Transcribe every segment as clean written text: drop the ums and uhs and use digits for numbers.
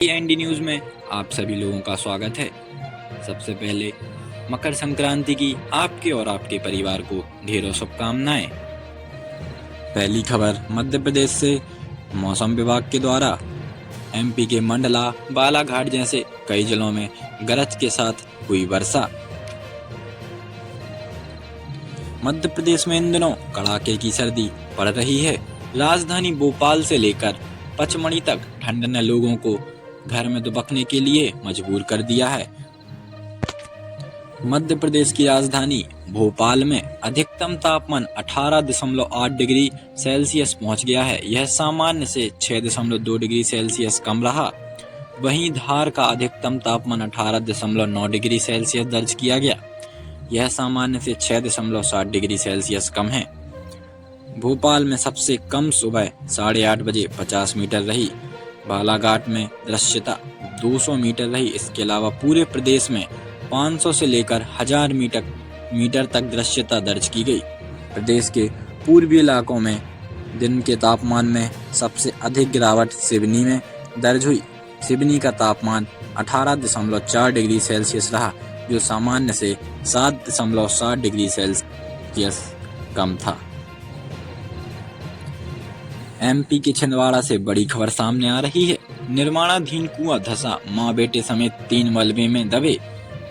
ND news में आप सभी लोगों का स्वागत है। सबसे पहले मकर संक्रांति की आपके और आपके परिवार को ढेरों शुभकामनाएं। पहली खबर मध्य प्रदेश से। मौसम विभाग के द्वारा एमपी के मंडला, बालाघाट जैसे कई जिलों में गरज के साथ हुई वर्षा। मध्य प्रदेश में इन दिनों कड़ाके की सर्दी पड़ रही है। राजधानी भोपाल से लेकर पचमढ़ी तक ठंड ने लोगों को घर में दुबकने के लिए मजबूर कर दिया है। मध्य प्रदेश की राजधानी भोपाल में अधिकतम तापमान 18.8 डिग्री सेल्सियस पहुंच गया है। यह सामान्य से 6.2 डिग्री सेल्सियस कम रहा। वहीं धार का अधिकतम तापमान 18.9 डिग्री सेल्सियस दर्ज किया गया। यह सामान्य से 6.7 डिग्री सेल्सियस कम है। भोपाल में सबसे कम सुबह 8:30 बजे 50 मीटर रही। बालाघाट में दृश्यता 200 मीटर रही। इसके अलावा पूरे प्रदेश में 500 से लेकर 1000 मीटर तक दृश्यता दर्ज की गई। प्रदेश के पूर्वी इलाकों में दिन के तापमान में सबसे अधिक गिरावट सिवनी में दर्ज हुई। सिवनी का तापमान 18.4 डिग्री सेल्सियस रहा, जो सामान्य से 7.7 डिग्री सेल्सियस कम था। एमपी के छिंदवाड़ा से बड़ी खबर सामने आ रही है। निर्माणाधीन कुआं धंसा, मां बेटे समेत 3 मलबे में दबे।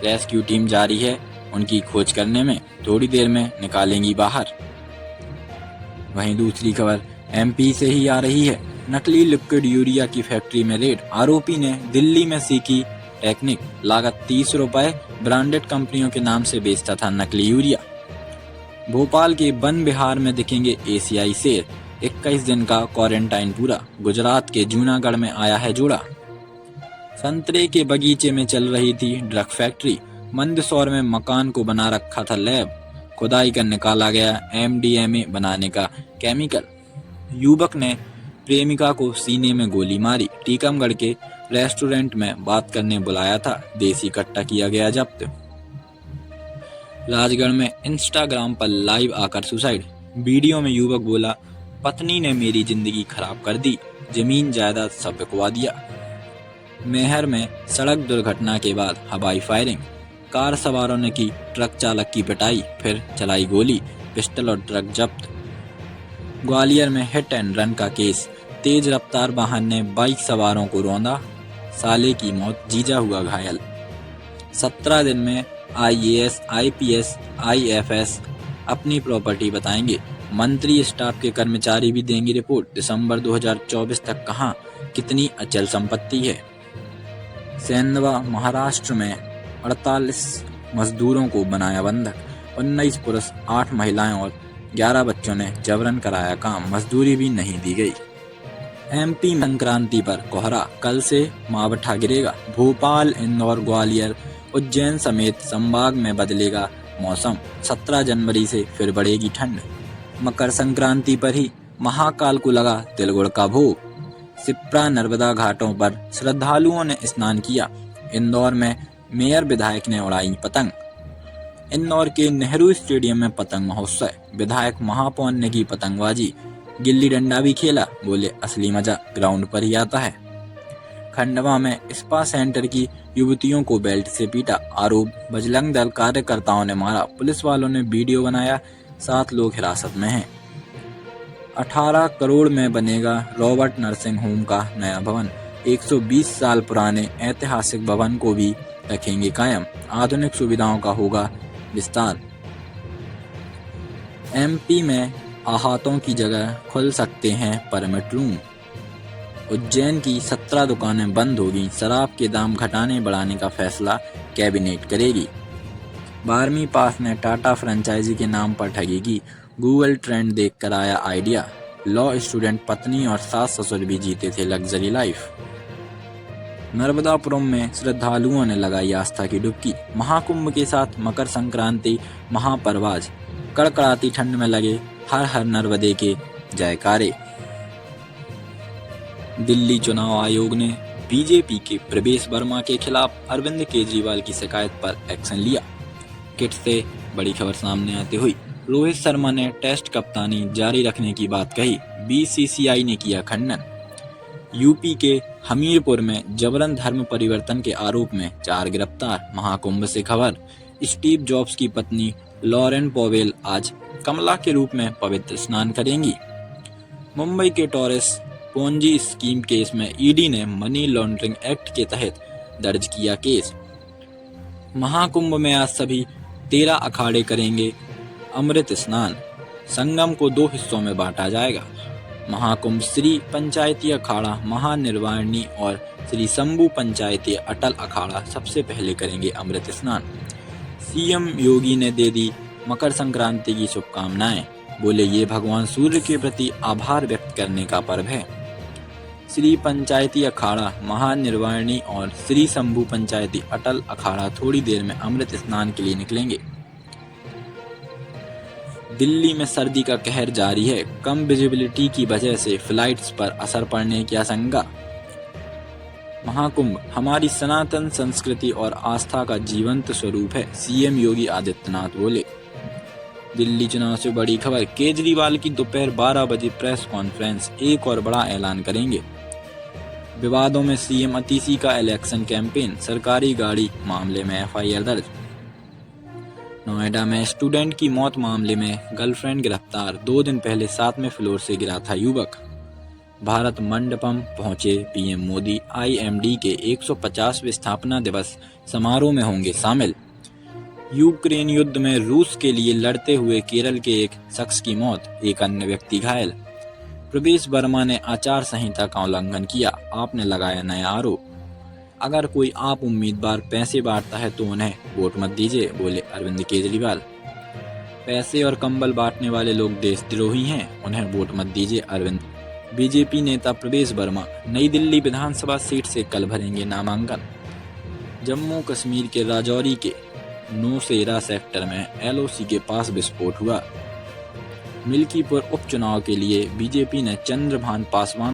रेस्क्यू टीम जारी है उनकी खोज करने में, थोड़ी देर में निकालेंगी बाहर। वहीं दूसरी खबर एमपी से ही आ रही है। नकली लिक्विड यूरिया की फैक्ट्री में रेड, आरोपी ने दिल्ली में सीखी टेक्निक। लागत 30 रुपए, ब्रांडेड कंपनियों के नाम से बेचता था नकली यूरिया। भोपाल के वन विहार में दिखेंगे एशियाई शेर, 21 दिन का क्वारंटाइन पूरा। गुजरात के जूनागढ़ में आया है जोड़ा। संतरे के बगीचे में चल रही थी ड्रग फैक्ट्री। मंदसौर में मकान को बना रखा था लैब। खुदाई कर निकाला गया एमडीएमए बनाने का केमिकल। युवक ने प्रेमिका को सीने में गोली मारी। टीकमगढ़ के रेस्टोरेंट में बात करने बुलाया था, देसी कट्टा किया गया जब्त। राजगढ़ में इंस्टाग्राम पर लाइव आकर सुसाइड। वीडियो में युवक बोला, पत्नी ने मेरी जिंदगी खराब कर दी, जमीन जायदाद सब बिकवा दिया। मैहर में सड़क दुर्घटना के बाद हवाई फायरिंग। कार सवारों ने की ट्रक चालक की पिटाई, फिर चलाई गोली। पिस्टल और ट्रक जब्त। ग्वालियर में हिट एंड रन का केस। तेज रफ्तार वाहन ने बाइक सवारों को रौंदा, साले की मौत, जीजा हुआ घायल। 17 दिन में आईएएस, आईपीएस, आईएफएस अपनी प्रॉपर्टी बताएंगे। मंत्री स्टाफ के कर्मचारी भी देंगे रिपोर्ट। दिसंबर 2024 तक कहां कितनी अचल संपत्ति है। सेंधवा महाराष्ट्र में 48 मजदूरों को बनाया बंधक। 19 पुरुष, 8 महिलाएं और 11 बच्चों ने जबरन कराया काम, मजदूरी भी नहीं दी गई। एमपी संक्रांति पर कोहरा, कल से मावठा गिरेगा। भोपाल, इंदौर, ग्वालियर, उज्जैन समेत संभाग में बदलेगा मौसम। 17 जनवरी से फिर बढ़ेगी ठंड। मकर संक्रांति पर ही महाकाल को लगा तिलगुड़ का भोग। सिप्रा नर्मदा घाटों पर श्रद्धालुओं ने स्नान किया। इंदौर में मेयर विधायक ने उड़ाई पतंग। इंदौर के नेहरू स्टेडियम में पतंग महोत्सव। विधायक महापौर ने की पतंगबाजी। गिल्ली डंडा भी खेला, बोले असली मजा ग्राउंड पर ही आता है। खंडवा में स्पा सेंटर की युवतियों को बेल्ट से पीटा, आरोप बजरंग दल कार्यकर्ताओं ने मारा। पुलिस वालों ने वीडियो बनाया, 7 लोग हिरासत में हैं। 18 करोड़ में बनेगा रॉबर्ट नर्सिंग होम का नया भवन। 120 साल पुराने ऐतिहासिक भवन को भी रखेंगे कायम। आधुनिक सुविधाओं का होगा विस्तार। एमपी में आहतों की जगह खुल सकते हैं परमिट रूम। उज्जैन की 17 दुकानें बंद होगी। शराब के दाम घटाने बढ़ाने का फैसला कैबिनेट करेगी। 12वीं पास ने टाटा फ्रेंचाइजी के नाम पर ठगी की। गूगल ट्रेंड देखकर आया आइडिया। लॉ स्टूडेंट पत्नी और सास ससुर भी जीते थे लग्जरी लाइफ। नर्मदापुरम में श्रद्धालुओं ने लगाई आस्था की डुबकी। महाकुंभ के साथ मकर संक्रांति महापरवाज। कड़कड़ाती ठंड में लगे हर हर नर्मदे के जयकारे। दिल्ली चुनाव आयोग ने बीजेपी के प्रवेश वर्मा के खिलाफ अरविंद केजरीवाल की शिकायत पर एक्शन लिया। किट से बड़ी खबर सामने आते हुई रोहित शर्मा ने टेस्ट कप्तानी जारी रखने की बात कही। बीसीसीआई ने किया खंडन। यूपी के हमीरपुर में जबरन धर्म परिवर्तन के आरोप में 4 गिरफ्तार। महाकुंभ से खबर, स्टीव जॉब्स की पत्नी लॉरेन पॉवेल आज कमला के रूप में पवित्र स्नान करेंगी। मुंबई के टॉरस पोंजी स्कीम केस में ईडी ने मनी लॉन्ड्रिंग एक्ट के तहत दर्ज किया केस। महाकुंभ में आज सभी 13 अखाड़े करेंगे अमृत स्नान। संगम को 2 हिस्सों में बांटा जाएगा। महाकुंभ श्री पंचायती अखाड़ा महानिर्वाणी और श्री शंभू पंचायती अटल अखाड़ा सबसे पहले करेंगे अमृत स्नान। सीएम योगी ने दे दी मकर संक्रांति की शुभकामनाएं। बोले ये भगवान सूर्य के प्रति आभार व्यक्त करने का पर्व है। श्री पंचायती अखाड़ा महानिर्वाणी और श्री शंभू पंचायती अटल अखाड़ा थोड़ी देर में अमृत स्नान के लिए निकलेंगे। दिल्ली में सर्दी का कहर जारी है। कम विजिबिलिटी की वजह से फ्लाइट्स पर असर पड़ने की आशंका। महाकुंभ हमारी सनातन संस्कृति और आस्था का जीवंत स्वरूप है, सीएम योगी आदित्यनाथ बोले। दिल्ली चुनाव से बड़ी खबर, केजरीवाल की दोपहर 12 बजे प्रेस कॉन्फ्रेंस, एक और बड़ा ऐलान करेंगे। विवादों में सीएम अतीसी का इलेक्शन कैंपेन, सरकारी गाड़ी मामले में एफआईआर दर्ज। नोएडा में स्टूडेंट की मौत मामले में गर्लफ्रेंड गिरफ्तार, 2 दिन पहले 7वें फ्लोर से गिरा था युवक। भारत मंडपम पहुंचे पीएम मोदी, आईएमडी के 150वें स्थापना दिवस समारोह में होंगे शामिल। यूक्रेन युद्ध में रूस के लिए लड़ते हुए केरल के एक शख्स की मौत, एक अन्य व्यक्ति घायल। प्रवेश वर्मा ने आचार संहिता का उल्लंघन किया, आपने लगाया नया आरोप। अगर कोई आप उम्मीदवार पैसे बांटता है तो उन्हें वोट मत दीजिए, बोले अरविंद केजरीवाल। पैसे और कंबल बांटने वाले लोग देशद्रोही हैं, उन्हें वोट मत दीजिए, अरविंद। बीजेपी नेता प्रवेश वर्मा नई दिल्ली विधानसभा सीट से कल भरेंगे नामांकन। जम्मू कश्मीर के राजौरी के नौशेरा सेक्टर में एलओसी के पास विस्फोट हुआ। मिल्कीपुर उपचुनाव के लिए बीजेपी ने चंद्रभान पासवान